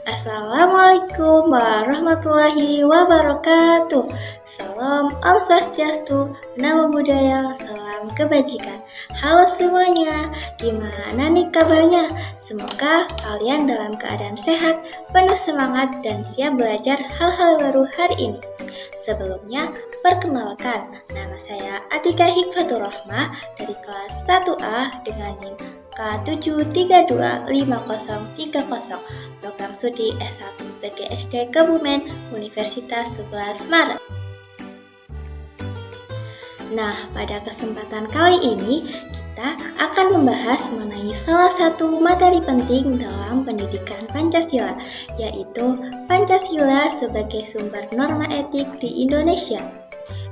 Assalamualaikum warahmatullahi wabarakatuh. Salam Om Swastiastu, Namo Buddhaya, salam kebajikan. Halo semuanya, gimana nih kabarnya? Semoga kalian dalam keadaan sehat, penuh semangat, dan siap belajar hal-hal baru hari ini. Sebelumnya, perkenalkan, nama saya Atika Hikmatur Rahmah dari kelas 1A dengan NIM K7325030, program studi S1 PGSD Kebumen, Universitas 11 Maret. Nah, pada kesempatan kali ini kita akan membahas mengenai salah satu materi penting dalam pendidikan Pancasila, yaitu Pancasila sebagai sumber norma etik di Indonesia.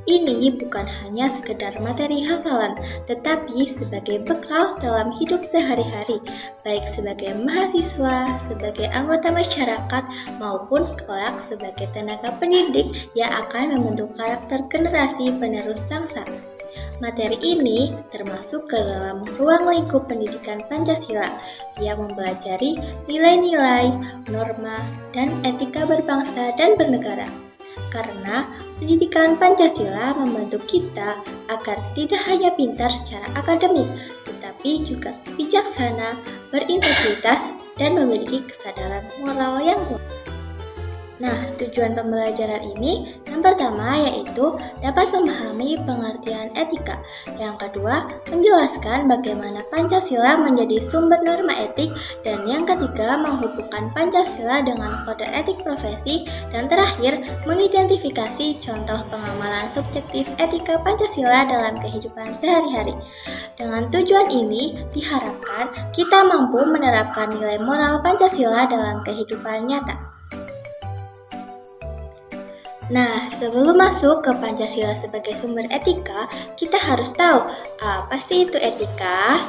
Ini bukan hanya sekedar materi hafalan, tetapi sebagai bekal dalam hidup sehari-hari, baik sebagai mahasiswa, sebagai anggota masyarakat, maupun kelak sebagai tenaga pendidik yang akan membentuk karakter generasi penerus bangsa. Materi ini termasuk ke dalam ruang lingkup pendidikan Pancasila yang mempelajari nilai-nilai, norma, dan etika berbangsa dan bernegara. Karena pendidikan Pancasila membantu kita agar tidak hanya pintar secara akademik, tetapi juga bijaksana, berintegritas, dan memiliki kesadaran moral yang kuat. Nah, tujuan pembelajaran ini yang pertama yaitu dapat memahami pengertian etika. Yang kedua, menjelaskan bagaimana Pancasila menjadi sumber norma etik. Dan yang ketiga, menghubungkan Pancasila dengan kode etik profesi. Dan terakhir, mengidentifikasi contoh pengamalan subjektif etika Pancasila dalam kehidupan sehari-hari. Dengan tujuan ini, diharapkan kita mampu menerapkan nilai moral Pancasila dalam kehidupan nyata. Nah, sebelum masuk ke Pancasila sebagai sumber etika, kita harus tahu apa sih itu etika?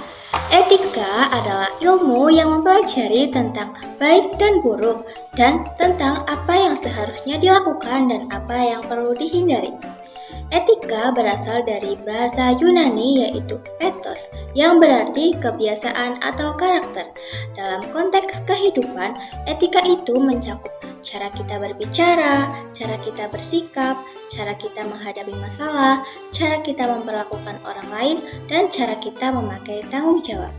Etika adalah ilmu yang mempelajari tentang baik dan buruk, dan tentang apa yang seharusnya dilakukan dan apa yang perlu dihindari. Etika berasal dari bahasa Yunani yaitu ethos, yang berarti kebiasaan atau karakter. Dalam konteks kehidupan, etika itu mencakup cara kita berbicara, cara kita bersikap, cara kita menghadapi masalah, cara kita memperlakukan orang lain, dan cara kita memakai tanggung jawab.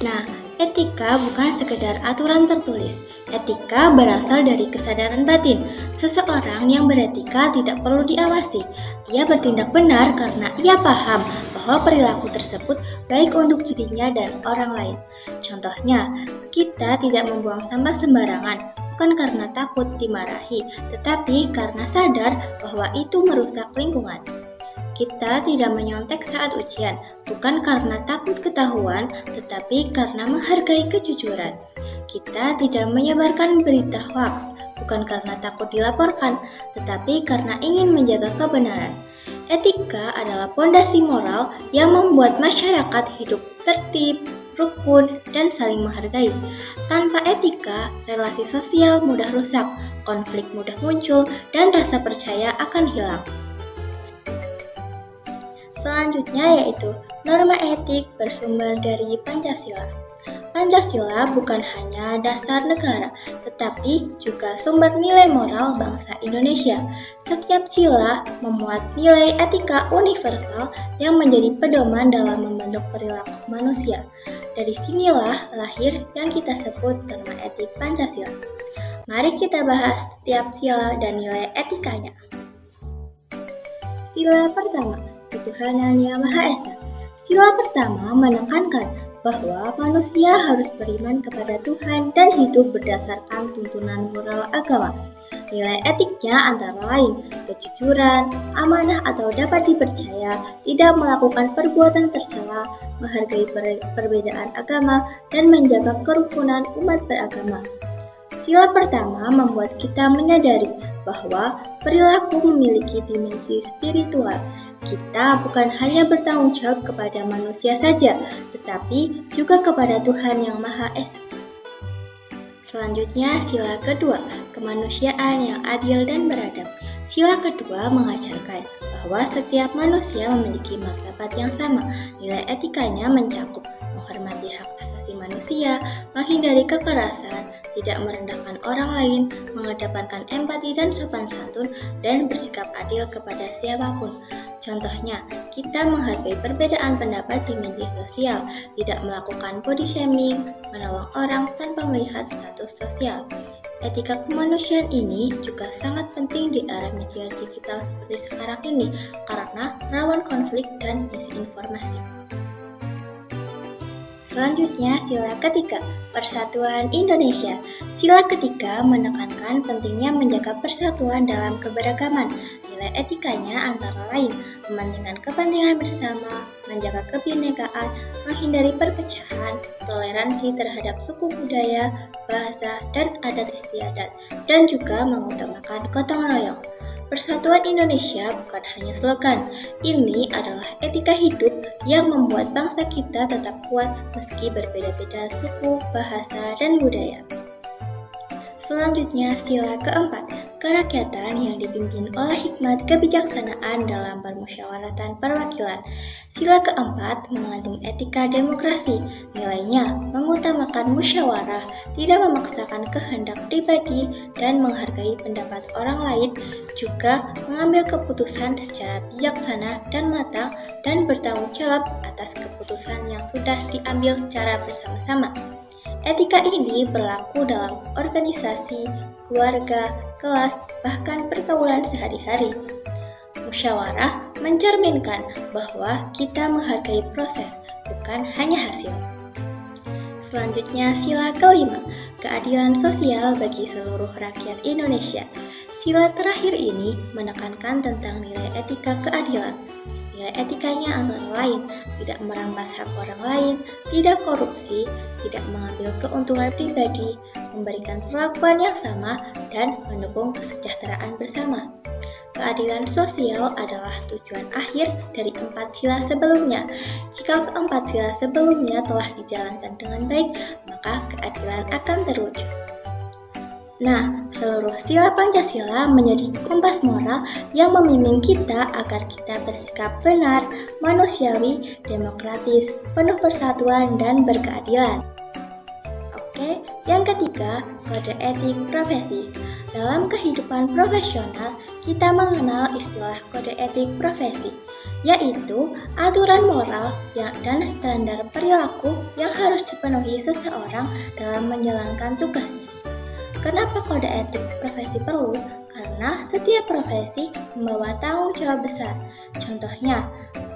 Nah, etika bukan sekedar aturan tertulis. Etika berasal dari kesadaran batin. Seseorang yang beretika tidak perlu diawasi. Ia bertindak benar karena ia paham bahwa perilaku tersebut baik untuk dirinya dan orang lain. Contohnya, kita tidak membuang sampah sembarangan, bukan karena takut dimarahi, tetapi karena sadar bahwa itu merusak lingkungan. Kita tidak menyontek saat ujian, bukan karena takut ketahuan, tetapi karena menghargai kejujuran. Kita tidak menyebarkan berita hoaks, bukan karena takut dilaporkan, tetapi karena ingin menjaga kebenaran. Etika adalah pondasi moral yang membuat masyarakat hidup tertib, rukun, dan saling menghargai. Tanpa etika, relasi sosial mudah rusak, konflik mudah muncul, dan rasa percaya akan hilang. Selanjutnya yaitu norma etik bersumber dari Pancasila. Pancasila bukan hanya dasar negara, tetapi juga sumber nilai moral bangsa Indonesia. Setiap sila memuat nilai etika universal yang menjadi pedoman dalam membentuk perilaku manusia. Dari sinilah lahir yang kita sebut norma etik Pancasila. Mari kita bahas setiap sila dan nilai etikanya. Sila pertama, ketuhanan yang Maha Esa. Sila pertama menekankan bahwa manusia harus beriman kepada Tuhan dan hidup berdasarkan tuntunan moral agama. Nilai etiknya antara lain kejujuran, amanah atau dapat dipercaya, tidak melakukan perbuatan tercela, menghargai perbedaan agama, dan menjaga kerukunan umat beragama. Sila pertama membuat kita menyadari bahwa perilaku memiliki dimensi spiritual. Kita bukan hanya bertanggung jawab kepada manusia saja, tetapi juga kepada Tuhan yang Maha Esa. Selanjutnya, sila kedua, kemanusiaan yang adil dan beradab. Sila kedua mengajarkan bahwa setiap manusia memiliki martabat yang sama. Nilai etikanya mencakup menghormati hak asasi manusia, menghindari kekerasan, tidak merendahkan orang lain, mengedepankan empati dan sopan santun, dan bersikap adil kepada siapapun. Contohnya, kita menghargai perbedaan pendapat di media sosial, tidak melakukan body shaming, menolong orang tanpa melihat status sosial. Etika kemanusiaan ini juga sangat penting di era media digital seperti sekarang ini karena rawan konflik dan misinformasi. Selanjutnya, sila ketiga, Persatuan Indonesia. Sila ketiga menekankan pentingnya menjaga persatuan dalam keberagaman. Nilai etikanya antara lain mementingkan kepentingan bersama, menjaga kebinekaan, menghindari perpecahan, toleransi terhadap suku budaya, bahasa, dan adat istiadat, dan juga mengutamakan gotong royong. Persatuan Indonesia bukan hanya slogan, ini adalah etika hidup yang membuat bangsa kita tetap kuat meski berbeda-beda suku, bahasa, dan budaya. Selanjutnya, sila keempat, kerakyatan yang dipimpin oleh hikmat kebijaksanaan dalam permusyawaratan perwakilan. Sila keempat mengandung etika demokrasi, nilainya mengutamakan musyawarah, tidak memaksakan kehendak pribadi, dan menghargai pendapat orang lain, juga mengambil keputusan secara bijaksana dan matang, dan bertanggung jawab atas keputusan yang sudah diambil secara bersama-sama. Etika ini berlaku dalam organisasi, keluarga, kelas, bahkan pergaulan sehari-hari. Musyawarah mencerminkan bahwa kita menghargai proses, bukan hanya hasil. Selanjutnya, sila kelima, keadilan sosial bagi seluruh rakyat Indonesia. Sila terakhir ini menekankan tentang nilai etika keadilan. Nilai etikanya antara lain, tidak merampas hak orang lain, tidak korupsi, tidak mengambil keuntungan pribadi, memberikan perlakuan yang sama, dan mendukung kesejahteraan bersama. Keadilan sosial adalah tujuan akhir dari 4 sila sebelumnya. Jika keempat sila sebelumnya telah dijalankan dengan baik, maka keadilan akan terwujud. Nah, seluruh sila Pancasila menjadi kompas moral yang membimbing kita agar kita bersikap benar, manusiawi, demokratis, penuh persatuan, dan berkeadilan. Oke, yang ketiga, kode etik profesi. Dalam kehidupan profesional, kita mengenal istilah kode etik profesi, yaitu aturan moral dan standar perilaku yang harus dipenuhi seseorang dalam menjalankan tugasnya. Kenapa kode etik profesi perlu? Karena setiap profesi membawa tanggung jawab besar. Contohnya,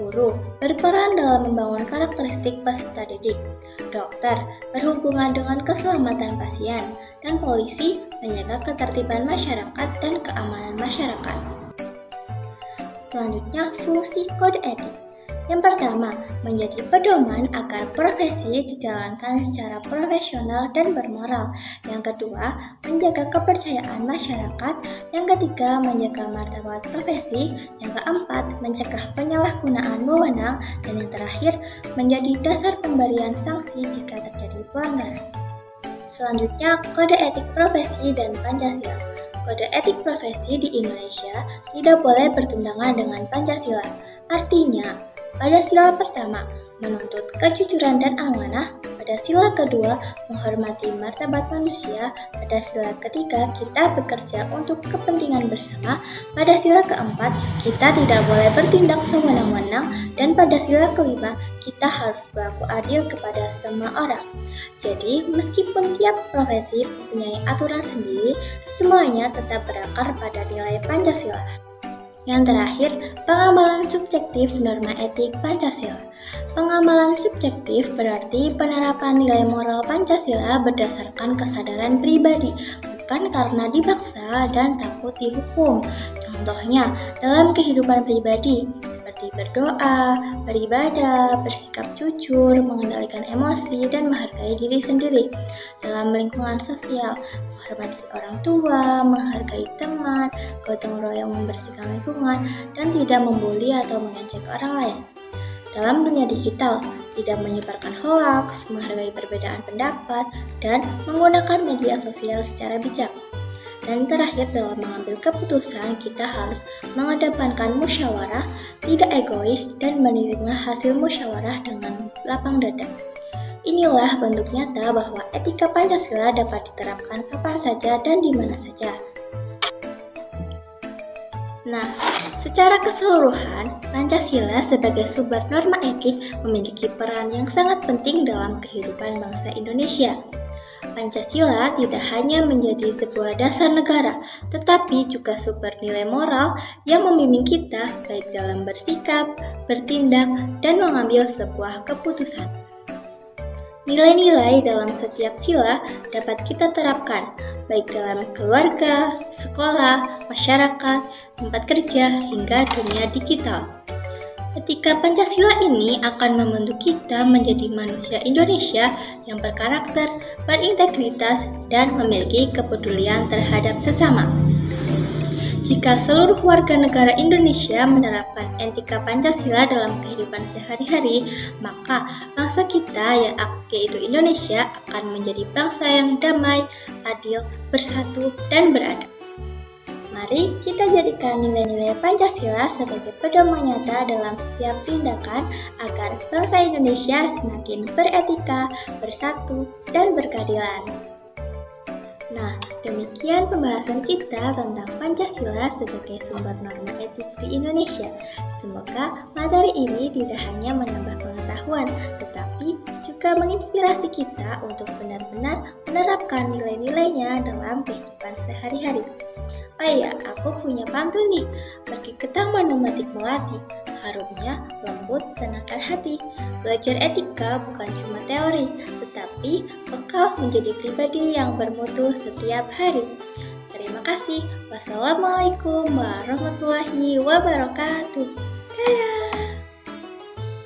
guru berperan dalam membangun karakteristik peserta didik, dokter berhubungan dengan keselamatan pasien, dan polisi menjaga ketertiban masyarakat dan keamanan masyarakat. Selanjutnya, fungsi kode etik. Yang pertama, menjadi pedoman agar profesi dijalankan secara profesional dan bermoral. Yang kedua, menjaga kepercayaan masyarakat. Yang ketiga, menjaga martabat profesi. Yang keempat, mencegah penyalahgunaan wewenang. Dan yang terakhir, menjadi dasar pemberian sanksi jika terjadi pelanggaran. Selanjutnya, kode etik profesi dan Pancasila. Kode etik profesi di Indonesia tidak boleh bertentangan dengan Pancasila. Artinya, pada sila pertama, menuntut kejujuran dan amanah. Pada sila kedua, menghormati martabat manusia. Pada sila ketiga, kita bekerja untuk kepentingan bersama. Pada sila keempat, kita tidak boleh bertindak sewenang-wenang. Dan pada sila kelima, kita harus berlaku adil kepada semua orang. Jadi, meskipun tiap profesi mempunyai aturan sendiri, semuanya tetap berakar pada nilai Pancasila. Yang terakhir, pengamalan subjektif norma etik Pancasila. Pengamalan subjektif berarti penerapan nilai moral Pancasila berdasarkan kesadaran pribadi, bukan karena dipaksa dan takut dihukum. Contohnya, dalam kehidupan pribadi, seperti berdoa, beribadah, bersikap jujur, mengendalikan emosi, dan menghargai diri sendiri. Dalam lingkungan sosial, menghormati orang tua, menghargai teman, gotong royong membersihkan lingkungan, dan tidak membuli atau mengejek orang lain. Dalam dunia digital, tidak menyebarkan hoaks, menghargai perbedaan pendapat, dan menggunakan media sosial secara bijak. Dan terakhir, dalam mengambil keputusan, kita harus mengedepankan musyawarah, tidak egois, dan menerima hasil musyawarah dengan lapang dada. Inilah bentuk nyata bahwa etika Pancasila dapat diterapkan kapan saja dan di mana saja. Nah, secara keseluruhan, Pancasila sebagai sumber norma etik memiliki peran yang sangat penting dalam kehidupan bangsa Indonesia. Pancasila tidak hanya menjadi sebuah dasar negara, tetapi juga sumber nilai moral yang membimbing kita baik dalam bersikap, bertindak, dan mengambil sebuah keputusan. Nilai-nilai dalam setiap sila dapat kita terapkan, baik dalam keluarga, sekolah, masyarakat, tempat kerja, hingga dunia digital. Etika Pancasila ini akan membentuk kita menjadi manusia Indonesia yang berkarakter, berintegritas, dan memiliki kepedulian terhadap sesama. Jika seluruh warga negara Indonesia menerapkan etika Pancasila dalam kehidupan sehari-hari, maka bangsa kita yaitu Indonesia akan menjadi bangsa yang damai, adil, bersatu, dan beradab. Mari kita jadikan nilai-nilai Pancasila sebagai pedoman nyata dalam setiap tindakan agar bangsa Indonesia semakin beretika, bersatu, dan berkeadilan. Nah, demikian pembahasan kita tentang Pancasila sebagai sumber norma etik di Indonesia. Semoga materi ini tidak hanya menambah pengetahuan, tetapi juga menginspirasi kita untuk benar-benar menerapkan nilai-nilainya dalam kehidupan sehari-hari. Oh iya, aku punya pantun nih. Pergi ke taman memetik melati, harumnya lembut tenangkan hati. Belajar etika bukan cuma teori, tetapi bekal menjadi pribadi yang bermutu setiap hari. Terima kasih. Wassalamualaikum warahmatullahi wabarakatuh.